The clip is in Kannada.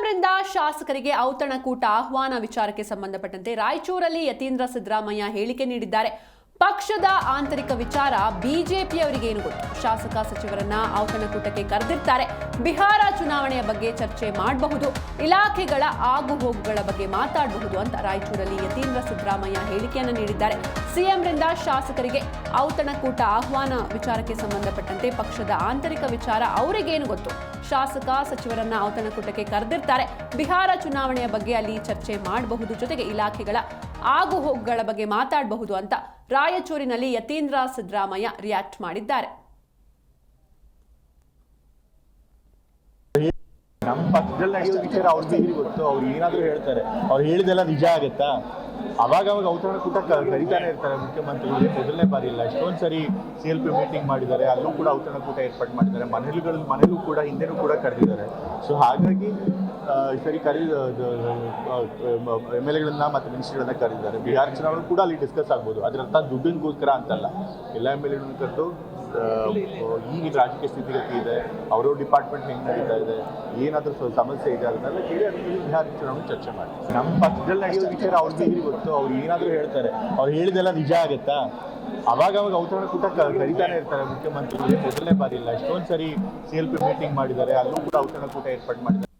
ಸಿಎಂರಿಂದ ಶಾಸಕರಿಗೆ ಔತಣಕೂಟ ಆಹ್ವಾನ ವಿಚಾರಕ್ಕೆ ಸಂಬಂಧಪಟ್ಟಂತೆ ರಾಯಚೂರಲ್ಲಿ ಯತೀಂದ್ರ ಸಿದ್ದರಾಮಯ್ಯ ಹೇಳಿಕೆ ನೀಡಿದ್ದಾರೆ. ಪಕ್ಷದ ಆಂತರಿಕ ವಿಚಾರ ಬಿಜೆಪಿಯವರಿಗೆ ಏನು ಗೊತ್ತು? ಶಾಸಕ ಸಚಿವರನ್ನ ಔತಣಕೂಟಕ್ಕೆ ಕರೆದಿರ್ತಾರೆ. ಬಿಹಾರ ಚುನಾವಣೆಯ ಬಗ್ಗೆ ಚರ್ಚೆ ಮಾಡಬಹುದು, ಇಲಾಖೆಗಳ ಆಗುಹೋಗುಗಳ ಬಗ್ಗೆ ಮಾತಾಡಬಹುದು ಅಂತ ರಾಯಚೂರಲ್ಲಿ ಯತೀಂದ್ರ ಸಿದ್ದರಾಮಯ್ಯ ಹೇಳಿಕೆಯನ್ನು ನೀಡಿದ್ದಾರೆ. ಸಿಎಂರಿಂದ ಶಾಸಕರಿಗೆ ಔತಣಕೂಟ ಆಹ್ವಾನ ವಿಚಾರಕ್ಕೆ ಸಂಬಂಧಪಟ್ಟಂತೆ ಪಕ್ಷದ ಆಂತರಿಕ ವಿಚಾರ ಅವರಿಗೇನು ಗೊತ್ತು? ಶಾಸಕ ಸಚಿವರನ್ನ ಔತಣಕೂಟಕ್ಕೆ ಕರೆದಿರ್ತಾರೆ. ಬಿಹಾರ ಚುನಾವಣೆಯ ಬಗ್ಗೆ ಅಲ್ಲಿ ಚರ್ಚೆ ಮಾಡಬಹುದು, ಜೊತೆಗೆ ಇಲಾಖೆಗಳ ಆಗುಹೋಗುಗಳ ಬಗ್ಗೆ ಮಾತಾಡಬಹುದು ಅಂತ ರಾಯಚೂರಿನಲ್ಲಿ ಯತೀಂದ್ರ ಸಿದ್ದರಾಮಯ್ಯ ರಿಯಾಕ್ಟ್ ಮಾಡಿದ್ದಾರೆ. ನಮ್ಮ ಪಕ್ಷದಲ್ಲಿ ನಡೆಯೋ ವಿಚಾರ ಅವ್ರಿಗೆ ಗೊತ್ತು. ಅವ್ರು ಏನಾದರೂ ಹೇಳ್ತಾರೆ, ಅವ್ರು ಹೇಳಿದೆಲ್ಲ ನಿಜ ಆಗುತ್ತಾ? ಅವಾಗ ಔತಣಕೂಟ ಕರೀತಾನೆ ಇರ್ತಾರೆ ಮುಖ್ಯಮಂತ್ರಿಗಳು. ಮೊದಲನೇ ಬಾರಿ ಇಲ್ಲ, ಎಷ್ಟೊಂದು ಸರಿ CLP ಮೀಟಿಂಗ್ ಮಾಡಿದ್ದಾರೆ, ಅಲ್ಲೂ ಕೂಡ ಔತಣಕೂಟ ಏರ್ಪಾಡು ಮಾಡಿದ್ದಾರೆ. ಮನೇಲೂ ಕೂಡ ಹಿಂದೆನೂ ಕೂಡ ಕರೆದಿದ್ದಾರೆ. ಸೊ ಹಾಗಾಗಿ ಸರಿ MLA ಮತ್ತು ಮಿನಿಸ್ಟರ್ಗಳನ್ನ ಕರೆದಿದ್ದಾರೆ. ಬಿಹಾರ ಚುನಾವಣೆ ಕೂಡ ಅಲ್ಲಿ ಡಿಸ್ಕಸ್ ಆಗ್ಬೋದು. ಅದರಂತ ದುಡ್ಡಿನಗೋಸ್ಕರ ಅಂತಲ್ಲ, ಎಲ್ಲ MLA ಕರೆದು ಈಗ ರಾಜಕೀಯ ಸ್ಥಿತಿಗತಿ ಇದೆ, ಅವರ ಡಿಪಾರ್ಟ್ಮೆಂಟ್ ಹೆಂಗೆ ನಡೀತಾ ಇದೆ, ಏನಾದರೂ ಸಮಸ್ಯೆ ಇದೆ ಅದನ್ನೆಲ್ಲ ಕೇಳಿ ಅದರಲ್ಲಿ ಬಿಹಾರ ಚುನಾವಣೆ ಚರ್ಚೆ ಮಾಡಿ. ನಮ್ಮ ಪಕ್ಷದಲ್ಲಿ ನಡೆಯೋ ವಿಚಾರ ಅವ್ರಿಗೆ ಗೊತ್ತು. ಅವ್ರು ಏನಾದರೂ ಹೇಳ್ತಾರೆ, ಅವ್ರು ಹೇಳಿದೆಲ್ಲ ನಿಜ ಆಗುತ್ತಾ? ಅವಾಗ ಔತಣಕೂಟ ಕರೀತಾನೆ ಇರ್ತಾರೆ ಮುಖ್ಯಮಂತ್ರಿಗಳು. ಮೊದಲನೇ ಬಾರಿ ಇಲ್ಲ, ಎಷ್ಟೊಂದು ಸರಿ CLP ಮೀಟಿಂಗ್ ಮಾಡಿದ್ದಾರೆ, ಅಲ್ಲೂ ಕೂಡ ಔತಣಕೂಟ ಏರ್ಪಾಡು ಮಾಡಿದ್ದಾರೆ.